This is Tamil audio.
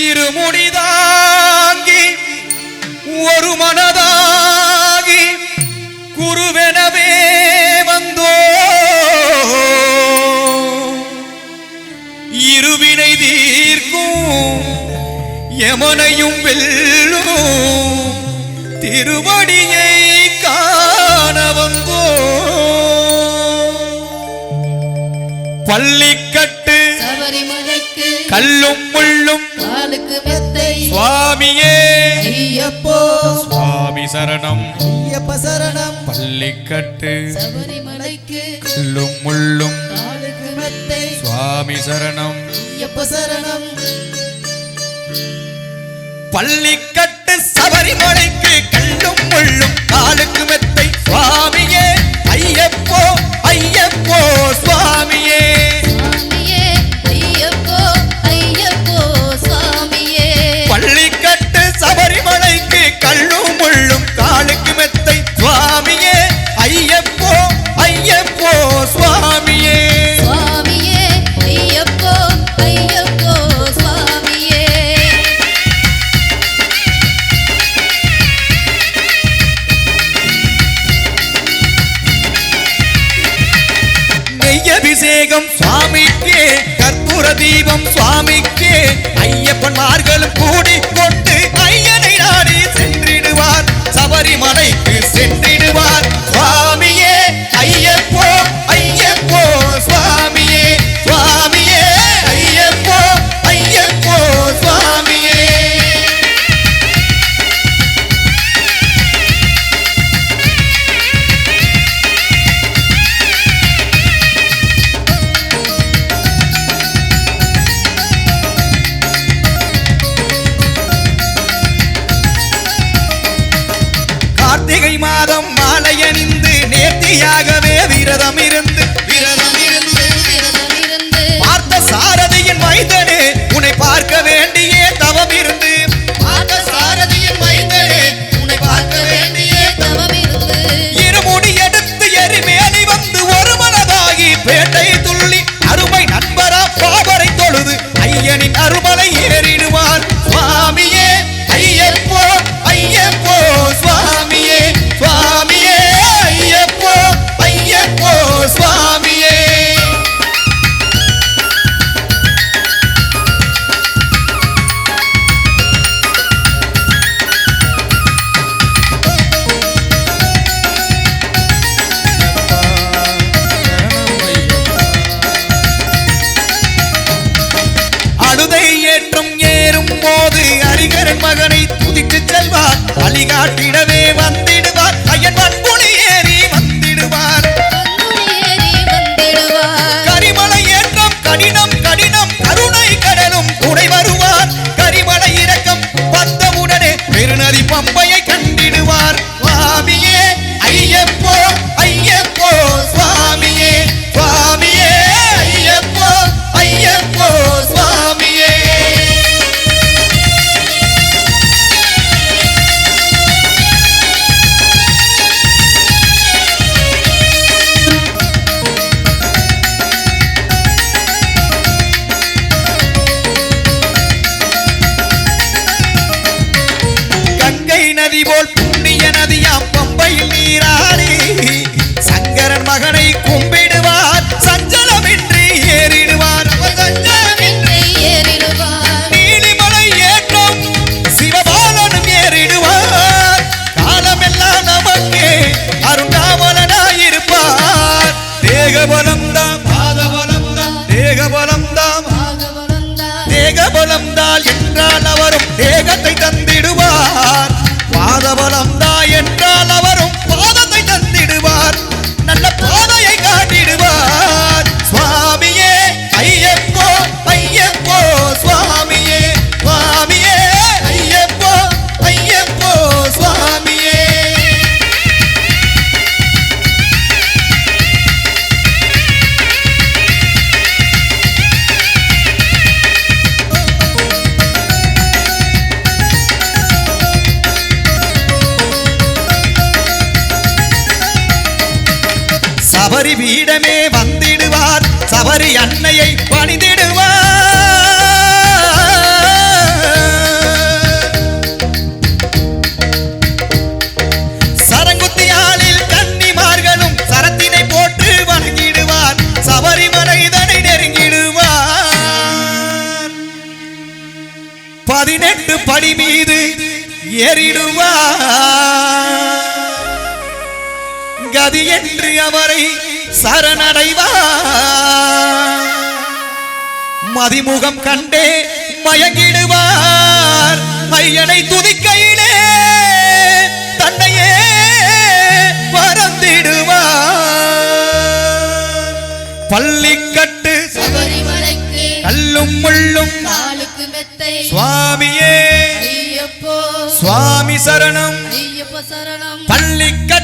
இருமுடிதாங்கி ஒரு மனதாகி குருவெனவே வந்தோ இருவினை தீர்க்கும் யமனையும் வெல்லும் திருவடியை காண வந்தோ பள்ளிக்கட்டு சபரிமலைக்கு கல்லும் முள்ளும் காலுக்கு மெத்தை சுவாமியே ஐயப்போ சுவாமி சரணம் ஐயப்ப சரணம் பள்ளிக்கட்டு சபரிமலைக்கு கல்லும் முள்ளும் காலுக்கு மெத்தை சுவாமி சரணம் ஐயப்ப சரணம் பள்ளிக்கட்டு சபரிமலைக்கு கல்லும் முள்ளும் காலுக்கு மெத்தை சுவாமியே ஐயப்போ ஐயப்போ சுவாமியே சுவாமியே ஐயப்போ ஐயப்போ சுவாமியே பள்ளிக்கட்டு சபரிமலைக்கு கல்லும் முள்ளும் காலுக்கு மெத்தை சுவாமியே ஐயப்போ ஐயப்போ சுவாமியே சுவாமியே ஐயப்போ ஐயப்போ சுவாமியே நெய்யபிஷேகம் சுவாமிக்கே கற்பூர தீபம் சுவாமிக்கே ஐயப்பன்மார்களும் கூடி கொண்டு ஐயனை நாடி சென்றிடுவார் சபரிமலைக்கு சென்றிடுவார் சுவாமியே ஐயப்போ ஐயப்போ சுவாமியே சுவாமியே ஐயப்போ ஐயப்போ சுவாமியே கார்த்திகை மாதம் மாலையணிந்து நேர்த்தியாகவே விரதம் இருந்து பார்த்த சாரதியின் மைந்தனே உன்னை பார்க்க வேண்டியே தவம் இருந்து பார்த்த சாரதியின் மைந்தனே உன்னை பார்க்க வேண்டியே தவம் இருந்து இருமுடி எடுத்து எரிமேலி வந்து ஒரு மனதாகி பேட்டை துள்ளி அருமை நண்பரா பாபரை தொழுது ஐயனின் அருமலை ஏறிடுவார் சுவாமியே ஐயப்போ ஐயப்போ சுவாமியே சுவாமியே ஐயப்போ ஐயப்போ சுவாமியே அழுதை ஏற்றும் ஏறும் போது அரிகரன் மகனை துதித்து செல்வார் வழிகாட்டிடவே வந்திடுவார் ஐயன் வன்புலி ஏறி வந்திடுவார் ஏறி வந்திடுவார் கரிமலை ஏற்றம் கடினம் கடினம் கருணை கடலும் துணை வருவார் கரிமலை இறக்கம் பத்தமுடனே பெருநதி பம்பையை கண்டிடுவார் சுவாமியே ஐயப்போ ஐயப்போ சுவாமியே சுவாமியே ஐயப்போ ஐயப்போ சுவாமியே கங்கை நதி போல் புண்ணிய நதியாம் பம்பையில் நீராடி சங்கரன் மகனை கும்பிடுவார் சஞ்சலமின்றி ஏறிடுவார் அவர் சஞ்சலமின்றி ஏறிடுவார் நீலிமலை ஏற்றம் சிவபாலனும் ஏறிடுவார் காலமெல்லாம் நமக்கே அருண்டாமலனாயிருப்பார் தேகபலம் தான் பாதபலம் தான் தேகபலம் தான் தேகபலம் தான் என்றால் அவரும் தேகத்தை தந்திடுவார் பாதபலம் தான் என்றால் அவரும் பாதத்தை தந்திடுவார் நல்ல பாதையை காட்டிடுவார் சுவாமியே ஐயப்போ ஐயப்போ சுவாமியே சுவாமியே ஐயப்போ ஐயப்போ சுவாமியே சபரி பீடமே வந்திடுவார் சபரி அன்னையை பணிந்திடுவார் 18 படி மீது ஏறிடுவார் கதி என்று அவரை சரணடைவார் மதிமுகம் கண்டே மயங்கிடுவார் ஐயனை துதிக்கையிலே தன்னையே மறந்திடுவார் பள்ளிக்கட்டு சபரிமலைக்கு கல்லும் முள்ளும் காலுக்கு மெத்தை சுவாமியே ஐயப்போ சுவாமி சரணம் ஐயப்ப சரணம் பள்ளிக்கட்டு